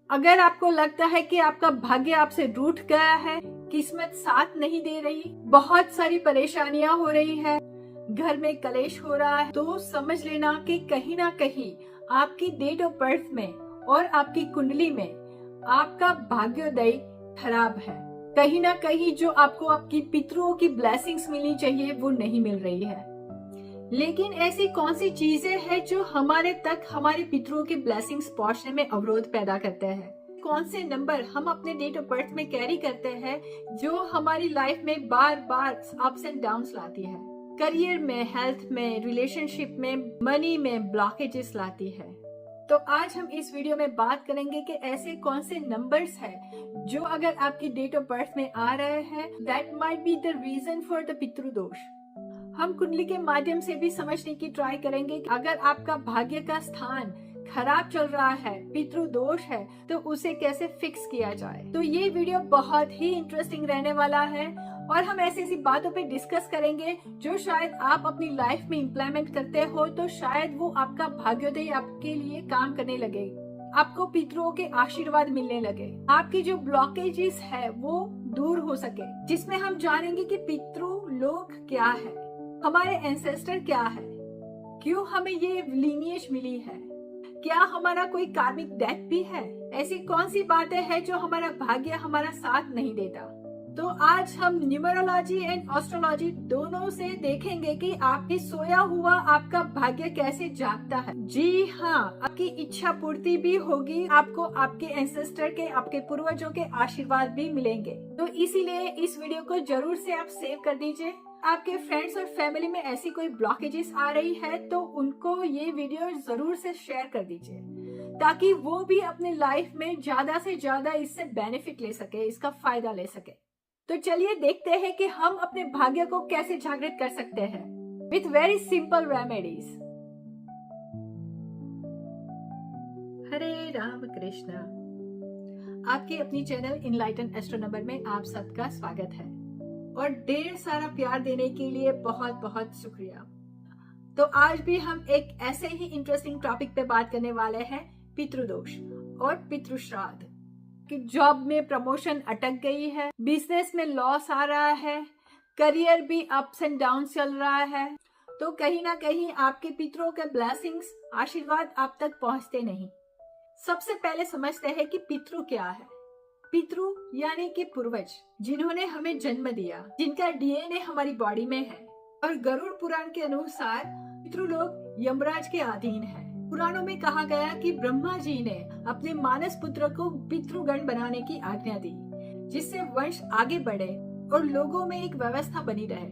अगर आपको लगता है कि आपका भाग्य आपसे रूठ गया है, किस्मत साथ नहीं दे रही, बहुत सारी परेशानियां हो रही है, घर में कलेश हो रहा है, तो समझ लेना कि कहीं ना कहीं आपकी डेट ऑफ बर्थ में और आपकी कुंडली में आपका भाग्योदय खराब है। कहीं ना कहीं जो आपको आपकी पितरों की ब्लेसिंग्स मिलनी चाहिए वो नहीं मिल रही है। लेकिन ऐसी कौन सी चीजें हैं जो हमारे तक हमारे पितरों के ब्लेसिंग्स पहुंचने में अवरोध पैदा करते हैं? कौन से नंबर हम अपने डेट ऑफ बर्थ में कैरी करते हैं जो हमारी लाइफ में बार बार अप्स एंड डाउन्स लाती है? करियर में, हेल्थ में, रिलेशनशिप में, मनी में ब्लॉकेजेस लाती है। तो आज हम इस वीडियो में बात करेंगे कि ऐसे कौन से नंबर्स हैं जो अगर आपकी डेट ऑफ बर्थ में आ रहे हैं, that might be the reason for the पितृदोष। हम कुंडली के माध्यम से भी समझने की ट्राई करेंगे कि अगर आपका भाग्य का स्थान खराब चल रहा है, पितृदोष है, तो उसे कैसे फिक्स किया जाए। तो ये वीडियो बहुत ही इंटरेस्टिंग रहने वाला है और हम ऐसी ऐसी बातों पे डिस्कस करेंगे जो शायद आप अपनी लाइफ में इम्प्लीमेंट करते हो तो शायद वो आपका भाग्योदय आपके लिए काम करने लगे, आपको पितरों के आशीर्वाद मिलने लगे, आपकी जो ब्लॉकेजेस है वो दूर हो सके, जिसमें हम जानेंगे कि पितृ लोक क्या है, हमारे एंसेस्टर क्या है, क्यों हमें ये लीनिएज मिली है, क्या हमारा कोई कार्मिक डेथ भी है, ऐसी कौन सी बातें हैं जो हमारा भाग्य हमारा साथ नहीं देता। तो आज हम न्यूमरोलॉजी एंड एस्ट्रोलॉजी दोनों से देखेंगे कि आपकी सोया हुआ आपका भाग्य कैसे जागता है। जी हाँ, आपकी इच्छा पूर्ति भी होगी, आपको आपके एंसेस्टर के, आपके पूर्वजों के आशीर्वाद भी मिलेंगे। तो इसीलिए इस वीडियो को जरूर से आप सेव कर दीजिए। आपके फ्रेंड्स और फैमिली में ऐसी कोई ब्लॉकेजेस आ रही है तो उनको ये वीडियो जरूर से शेयर कर दीजिए ताकि वो भी अपने लाइफ में ज्यादा से ज्यादा इससे बेनिफिट ले सके, इसका फायदा ले सके। तो चलिए देखते हैं कि हम अपने भाग्य को कैसे जागृत कर सकते हैं विथ वेरी सिंपल रेमेडीज। हरे राम कृष्ण। आपके अपनी चैनल इनलाइटन एस्ट्रो नंबर में आप सबका स्वागत है और ढेर सारा प्यार देने के लिए बहुत बहुत शुक्रिया। तो आज भी हम एक ऐसे ही इंटरेस्टिंग टॉपिक पे बात करने वाले हैं, पितृदोष और पितृश्राद्ध। कि जॉब में प्रमोशन अटक गई है, बिजनेस में लॉस आ रहा है, करियर भी अप्स एंड डाउन चल रहा है, तो कहीं ना कहीं आपके पितरों के ब्लेसिंग्स, आशीर्वाद आप तक पहुंचते नहीं। सबसे पहले समझते हैं कि पितृ क्या है। पितृ यानी कि पूर्वज, जिन्होंने हमें जन्म दिया, जिनका डीएनए हमारी बॉडी में है। और गरुड़ पुराण के अनुसार पितृ लोग यमराज के अधीन है। पुराणों में कहा गया कि ब्रह्मा जी ने अपने मानस पुत्र को पितृगण बनाने की आज्ञा दी, जिससे वंश आगे बढ़े और लोगों में एक व्यवस्था बनी रहे।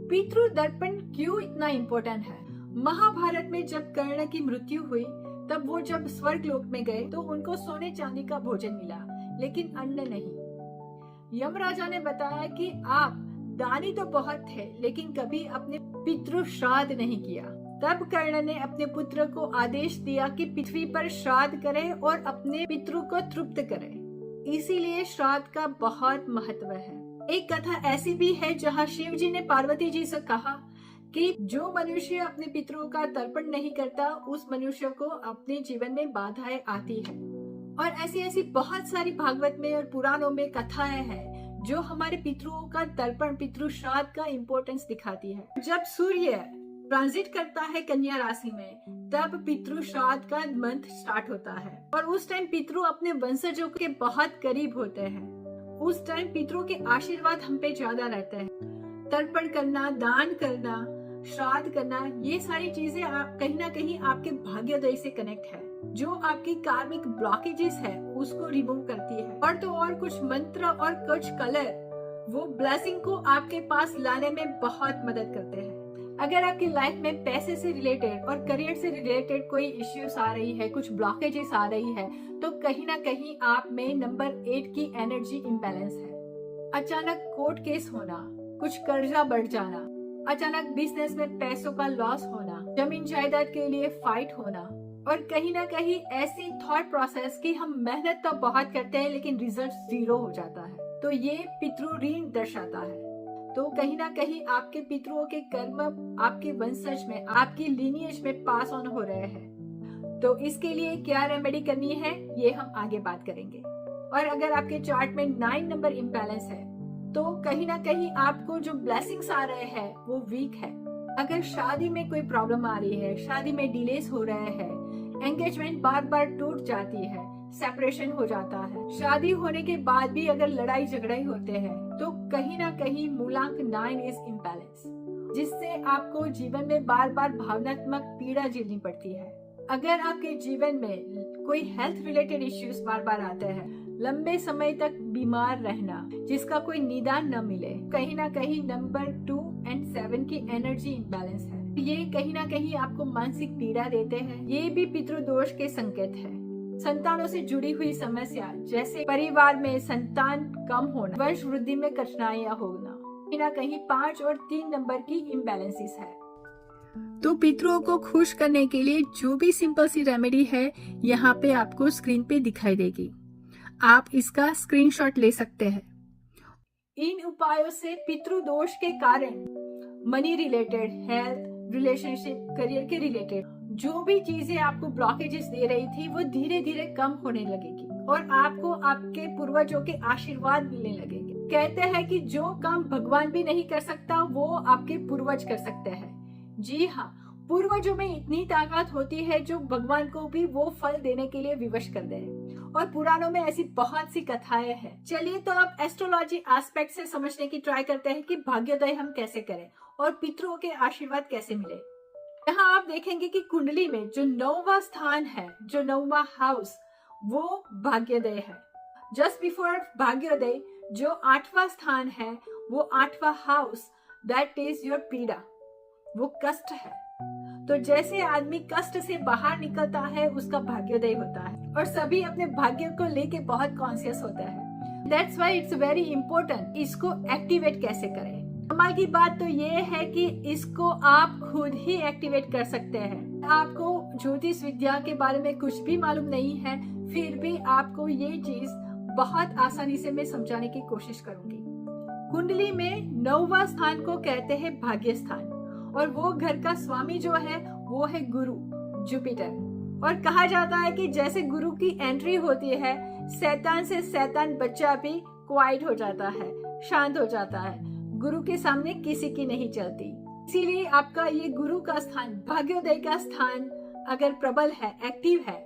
पितृ दर्पण क्यों इतना इम्पोर्टेंट है? महाभारत में जब कर्ण की मृत्यु हुई तब वो जब स्वर्ग लोक में गए तो उनको सोने चांदी का भोजन मिला, लेकिन अन्न नहीं। यमराजा ने बताया कि आप दानी तो बहुत थे लेकिन कभी अपने पितृ श्राद्ध नहीं किया। तब कर्ण ने अपने पुत्र को आदेश दिया कि पृथ्वी पर श्राद्ध करे और अपने पितृ को तृप्त करे। इसीलिए श्राद्ध का बहुत महत्व है। एक कथा ऐसी भी है जहाँ शिव जी ने पार्वती जी से कहा कि जो मनुष्य अपने पितरों का तर्पण नहीं करता उस मनुष्य को अपने जीवन में बाधाएं आती है। और ऐसी ऐसी बहुत सारी भागवत में और पुराणों में कथाएं हैं जो हमारे पितरों का तर्पण, पितृ श्राद्ध का इम्पोर्टेंस दिखाती है। जब सूर्य ट्रांजिट करता है कन्या राशि में तब पितृ श्राद्ध का मंथ स्टार्ट होता है और उस टाइम पितृ अपने वंशजों के बहुत करीब होते हैं। उस टाइम पितरों के आशीर्वाद हम पे ज्यादा रहते हैं। तर्पण करना, दान करना, श्राद्ध करना, ये सारी चीजें कहीं ना कहीं आपके भाग्योदय से कनेक्ट है, जो आपकी कार्मिक ब्लॉकेजेस है उसको रिमूव करती है। और तो और कुछ मंत्र और कुछ कलर वो ब्लेसिंग को आपके पास लाने में बहुत मदद करते हैं। अगर आपकी लाइफ में पैसे से रिलेटेड और करियर से रिलेटेड कोई इश्यूज आ रही है, कुछ ब्लॉकेजेस आ रही है, तो कहीं ना कहीं आप में नंबर 8 की एनर्जी इम्बैलेंस है। अचानक कोर्ट केस होना, कुछ कर्जा बढ़ जाना, अचानक बिजनेस में पैसों का लॉस होना, जमीन जायदाद के लिए फाइट होना, और कहीं ना कहीं ऐसी थॉट प्रोसेस कि हम मेहनत तो बहुत करते हैं लेकिन रिजल्ट 0 हो जाता है, तो ये पितृ ऋण दर्शाता है। तो कहीं ना कहीं आपके पितरों के कर्म आपके वंशज में, आपकी लीनिएज में पास ऑन हो रहे हैं। तो इसके लिए क्या रेमेडी करनी है ये हम आगे बात करेंगे। और अगर आपके चार्ट में 9 नंबर इम्बैलेंस है तो कहीं ना कहीं आपको जो ब्लेसिंग्स आ रहे हैं वो वीक है। अगर शादी में कोई प्रॉब्लम आ रही है, शादी में डिलेस हो रहे हैं, एंगेजमेंट बार बार टूट जाती है, सेपरेशन हो जाता है, शादी होने के बाद भी अगर लड़ाई झगड़े होते हैं, तो कहीं ना कहीं मूलांक 9 इज इम्बैलेंस, जिससे आपको जीवन में बार बार भावनात्मक पीड़ा झेलनी पड़ती है। अगर आपके जीवन में कोई हेल्थ रिलेटेड इश्यूज बार बार आते हैं, लंबे समय तक बीमार रहना जिसका कोई निदान न मिले, कहीं ना कहीं नंबर 2 और 7 की एनर्जी इम्बैलेंस है। ये कहीं ना कहीं आपको मानसिक पीड़ा देते हैं। ये भी पितृदोष के संकेत है। संतानों से जुड़ी हुई समस्या जैसे परिवार में संतान कम होना, वंश वृद्धि में कठिनाइयां होना, कहीं ना कहीं 5 और 3 नंबर की इम्बैलेंसेस है। तो पितरों को खुश करने के लिए जो भी सिंपल सी रेमेडी है यहाँ पे आपको स्क्रीन पे दिखाई देगी। आप इसका स्क्रीनशॉट ले सकते हैं। इन उपायों से पितृदोष के कारण money related, health, relationship, career के रिलेटेड जो भी चीजें आपको ब्लॉकेजेस दे रही थी वो धीरे धीरे कम होने लगेगी और आपको आपके पूर्वजों के आशीर्वाद मिलने लगेंगे। कहते हैं कि जो काम भगवान भी नहीं कर सकता वो आपके पूर्वज कर सकते हैं। जी हाँ, पूर्वजों में इतनी ताकत होती है जो भगवान को भी वो फल देने के लिए विवश कर दे। और पुराणों में ऐसी बहुत सी कथाएं हैं। चलिए तो आप एस्ट्रोलॉजी एस्पेक्ट से समझने की ट्राई करते हैं कि भाग्योदय हम कैसे करें और पितरों के आशीर्वाद कैसे मिले। यहाँ आप देखेंगे कि कुंडली में जो 9वां स्थान है, जो 9वां हाउस, वो भाग्योदय है। जस्ट बिफोर भाग्योदय जो 8वां स्थान है, वो 8वां हाउस, दैट इज योर पीड़ा, वो कष्ट है। तो जैसे आदमी कष्ट से बाहर निकलता है उसका भाग्योदय होता है और सभी अपने भाग्य को लेके बहुत कॉन्शियस होता है। That's why it's very important इसको एक्टिवेट कैसे करें। कमाल की बात तो ये है कि इसको आप खुद ही एक्टिवेट कर सकते हैं। आपको ज्योतिष विद्या के बारे में कुछ भी मालूम नहीं है, फिर भी आपको ये चीज बहुत आसानी से मैं समझाने की कोशिश करूंगी। कुंडली में 9वां स्थान को कहते हैं भाग्य स्थान और वो घर का स्वामी जो है वो है गुरु, जुपिटर। और कहा जाता है कि जैसे गुरु की एंट्री होती है, शैतान से शैतान बच्चा भी क्वाइट हो जाता है, शांत हो जाता है। गुरु के सामने किसी की नहीं चलती। इसीलिए आपका ये गुरु का स्थान, भाग्योदय का स्थान अगर प्रबल है, एक्टिव है,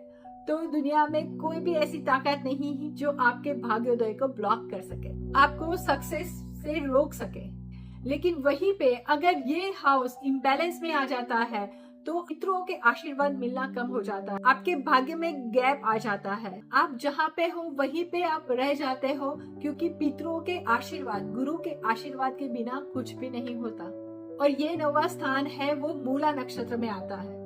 तो दुनिया में कोई भी ऐसी ताकत नहीं है जो आपके भाग्योदय को ब्लॉक कर सके, आपको सक्सेस से रोक सके। लेकिन वहीं पे अगर ये हाउस इम्बैलेंस में आ जाता है तो पितरों के आशीर्वाद मिलना कम हो जाता है, आपके भाग्य में गैप आ जाता है। आप जहाँ पे हो वहीं पे आप रह जाते हो, क्योंकि पितरों के आशीर्वाद, गुरु के आशीर्वाद के बिना कुछ भी नहीं होता। और ये 9वां स्थान है वो मूला नक्षत्र में आता है।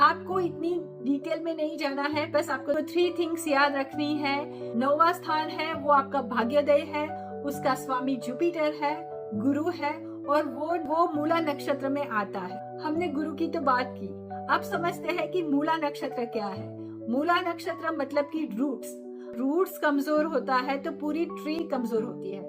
आपको इतनी डिटेल में नहीं जाना है, बस आपको 3 थिंग्स याद रखनी है। 9वां स्थान है वो आपका भाग्योदय है, उसका स्वामी जुपिटर है, गुरु है और वो मूला नक्षत्र में आता है। हमने गुरु की तो बात की, अब समझते हैं कि मूला नक्षत्र क्या है। मूला नक्षत्र मतलब कि रूट्स कमजोर होता है तो पूरी ट्री कमजोर होती है।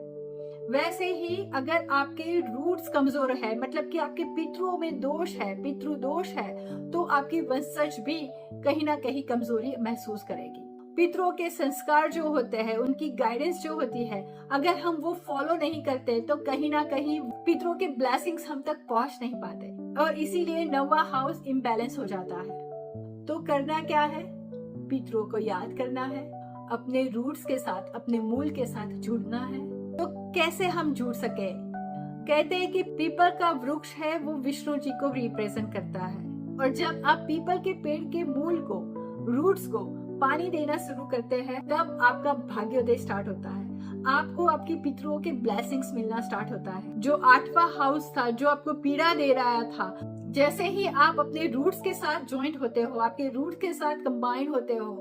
वैसे ही अगर आपके रूट्स कमजोर है, मतलब कि आपके पितरों में दोष है, पितृदोष है, तो आपकी वंशज भी कहीं ना कहीं कमजोरी महसूस करेगी। पितरों के संस्कार जो होते हैं, उनकी गाइडेंस जो होती है, अगर हम वो फॉलो नहीं करते तो कहीं ना कहीं पितरों के ब्लेसिंग्स हम तक पहुंच नहीं पाते और इसीलिए 9वां हाउस इम्बैलेंस हो जाता है। तो करना क्या है? पितरों को याद करना है, अपने रूट्स के साथ, अपने मूल के साथ जुड़ना है। तो कैसे हम जुड़ सके? कहते हैं कि पीपल का वृक्ष है वो विष्णु जी को रिप्रेजेंट करता है और जब आप पीपल के पेड़ के मूल को, रूट्स को पानी देना शुरू करते हैं तब आपका भाग्योदय स्टार्ट होता है। आपको आपके पितरों के ब्लेसिंग्स मिलना स्टार्ट होता है। जो 8वां हाउस था जो आपको पीड़ा दे रहा था, जैसे ही आप अपने रूट्स के साथ ज्वाइंट होते हो, आपके रूट्स के साथ कंबाइन होते हो,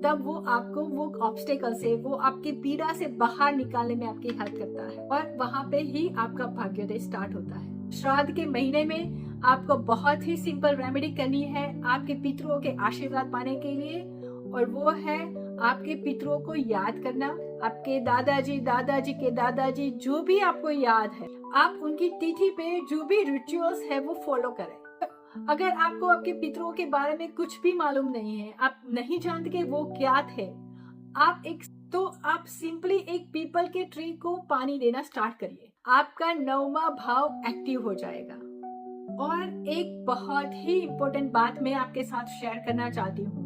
तब वो आपको वो ऑब्स्टेकल से, वो आपके पीड़ा से बाहर निकालने में आपकी हेल्प करता है और वहां पे ही आपका भाग्योदय स्टार्ट होता है। श्राद्ध के महीने में आपको बहुत ही सिंपल रेमेडी करनी है आपके पितरों के आशीर्वाद पाने के लिए, और वो है आपके पितरों को याद करना। आपके दादाजी, दादाजी के दादाजी, जो भी आपको याद है, आप उनकी तिथि पे जो भी रिचुअल्स है वो फॉलो करें। अगर आपको आपके पितरों के बारे में कुछ भी मालूम नहीं है, आप नहीं जानते कि वो क्या थे, आप सिंपली एक पीपल के ट्री को पानी देना स्टार्ट करिए। आपका 9वां भाव एक्टिव हो जाएगा। और एक बहुत ही इम्पोर्टेंट बात मैं आपके साथ शेयर करना चाहती हूँ।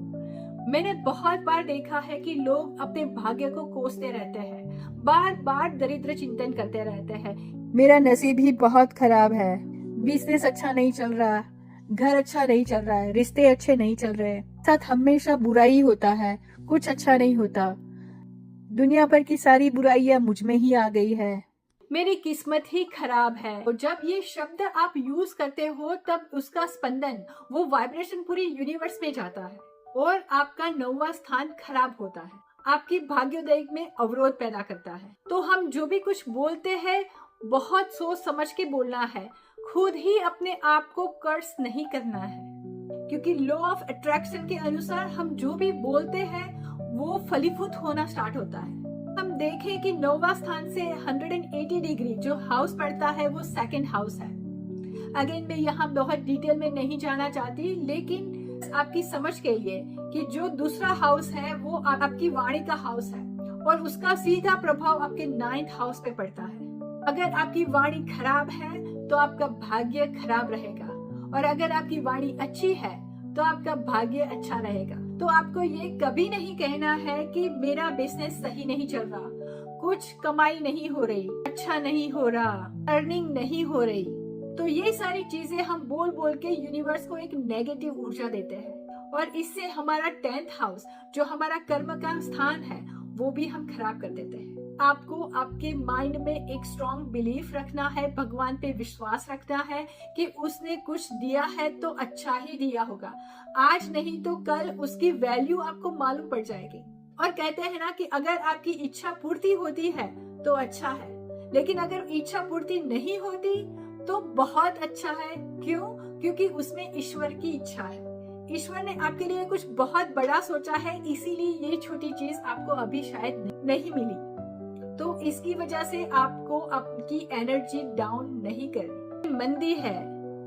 मैंने बहुत बार देखा है कि लोग अपने भाग्य को कोसते रहते हैं, बार बार दरिद्र चिंतन करते रहते हैं। मेरा नसीब ही बहुत खराब है, बिजनेस अच्छा नहीं चल रहा, घर अच्छा नहीं चल रहा है, रिश्ते अच्छे नहीं चल रहे, साथ हमेशा बुराई होता है, कुछ अच्छा नहीं होता, दुनिया भर की सारी बुराइयां मुझ में ही आ गई है, मेरी किस्मत ही खराब है। और जब ये शब्द आप यूज करते हो तब उसका स्पंदन, वो वाइब्रेशन पूरी यूनिवर्स में जाता है और आपका 9वां स्थान खराब होता है, आपकी भाग्योदय में अवरोध पैदा करता है। तो हम जो भी कुछ बोलते हैं बहुत सोच समझ के बोलना है, खुद ही अपने आप को कर्स नहीं करना है, क्योंकि लॉ ऑफ अट्रैक्शन के अनुसार हम जो भी बोलते हैं वो फलीभूत होना स्टार्ट होता है। हम देखें कि 9वां स्थान से 180 डिग्री जो हाउस पड़ता है वो सेकंड हाउस है। अगेन मैं यहाँ बहुत डिटेल में नहीं जाना चाहती, लेकिन आपकी समझ के लिए कि जो दूसरा हाउस है वो आपकी वाणी का हाउस है और उसका सीधा प्रभाव आपके 9th हाउस पे पड़ता है। अगर आपकी वाणी खराब है तो आपका भाग्य खराब रहेगा, और अगर आपकी वाणी अच्छी है तो आपका भाग्य अच्छा रहेगा। तो आपको ये कभी नहीं कहना है कि मेरा बिजनेस सही नहीं चल रहा, कुछ कमाई नहीं हो रही, अच्छा नहीं हो रहा, अर्निंग नहीं हो रही। तो ये सारी चीजें हम बोल बोल के यूनिवर्स को एक नेगेटिव ऊर्जा देते हैं, और इससे हमारा 10th हाउस जो हमारा कर्म का स्थान है वो भी हम खराब कर देते हैं। आपको आपके माइंड में एक स्ट्रॉन्ग बिलीफ रखना है, भगवान पे विश्वास रखना है कि उसने कुछ दिया है तो अच्छा ही दिया होगा, आज नहीं तो कल उसकी वैल्यू आपको मालूम पड़ जाएगी। और कहते हैं ना कि अगर आपकी इच्छा पूर्ति होती है तो अच्छा है, लेकिन अगर इच्छा पूर्ति नहीं होती तो बहुत अच्छा है। क्यों? क्योंकि उसमें ईश्वर की इच्छा है, ईश्वर ने आपके लिए कुछ बहुत बड़ा सोचा है, इसीलिए ये छोटी चीज आपको अभी शायद नहीं मिली। तो इसकी वजह से आपको आपकी एनर्जी डाउन नहीं करनी। मंदी है,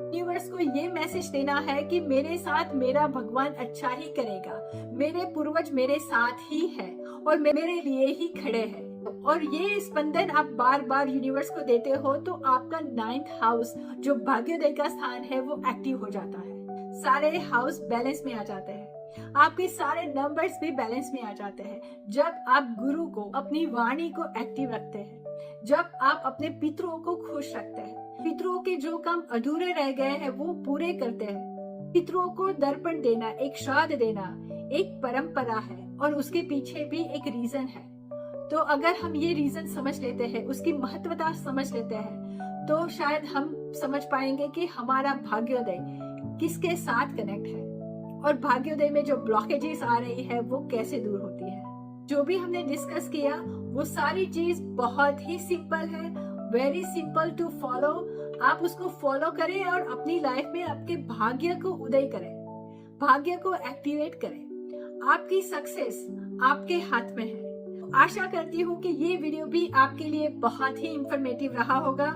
यूनिवर्स को ये मैसेज देना है कि मेरे साथ मेरा भगवान अच्छा ही करेगा, मेरे पूर्वज मेरे साथ ही है और मेरे लिए ही खड़े हैं। और ये स्पंदन आप बार बार यूनिवर्स को देते हो तो आपका 9th हाउस जो भाग्योदय का स्थान है वो एक्टिव हो जाता है, सारे हाउस बैलेंस में आ जाते हैं, आपके सारे नंबर्स भी बैलेंस में आ जाते हैं। जब आप गुरु को, अपनी वाणी को एक्टिव रखते हैं, जब आप अपने पितरों को खुश रखते हैं, पितरों के जो काम अधूरे रह गए हैं वो पूरे करते हैं। पितरों को दर्पण देना, एक श्राद्ध देना एक परंपरा है और उसके पीछे भी एक रीजन है। तो अगर हम ये रीजन समझ लेते हैं, उसकी महत्वता समझ लेते हैं, तो शायद हम समझ पाएंगे कि हमारा भाग्योदय किसके साथ कनेक्ट है और भाग्योदय में जो ब्लॉकेजेस आ रही है वो कैसे दूर होती है। जो भी हमने डिस्कस किया वो सारी चीज बहुत ही सिंपल है, वेरी सिंपल टू फॉलो। आप उसको फॉलो करें और अपनी लाइफ में आपके भाग्य को उदय करें, भाग्य को एक्टिवेट करें। आपकी सक्सेस आपके हाथ में है। आशा करती हूँ कि ये वीडियो भी आपके लिए बहुत ही इंफॉर्मेटिव रहा होगा।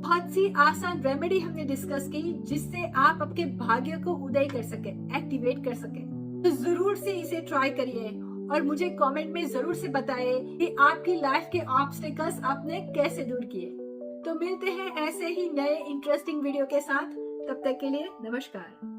बहुत सी आसान रेमेडी हमने डिस्कस की जिससे आप आपके भाग्य को उदय कर सके, एक्टिवेट कर सके। तो जरूर से इसे ट्राई करिए और मुझे कमेंट में जरूर से बताइए कि आपकी लाइफ के ऑब्स्टेकल्स आपने कैसे दूर किए। तो मिलते हैं ऐसे ही नए इंटरेस्टिंग वीडियो के साथ, तब तक के लिए नमस्कार।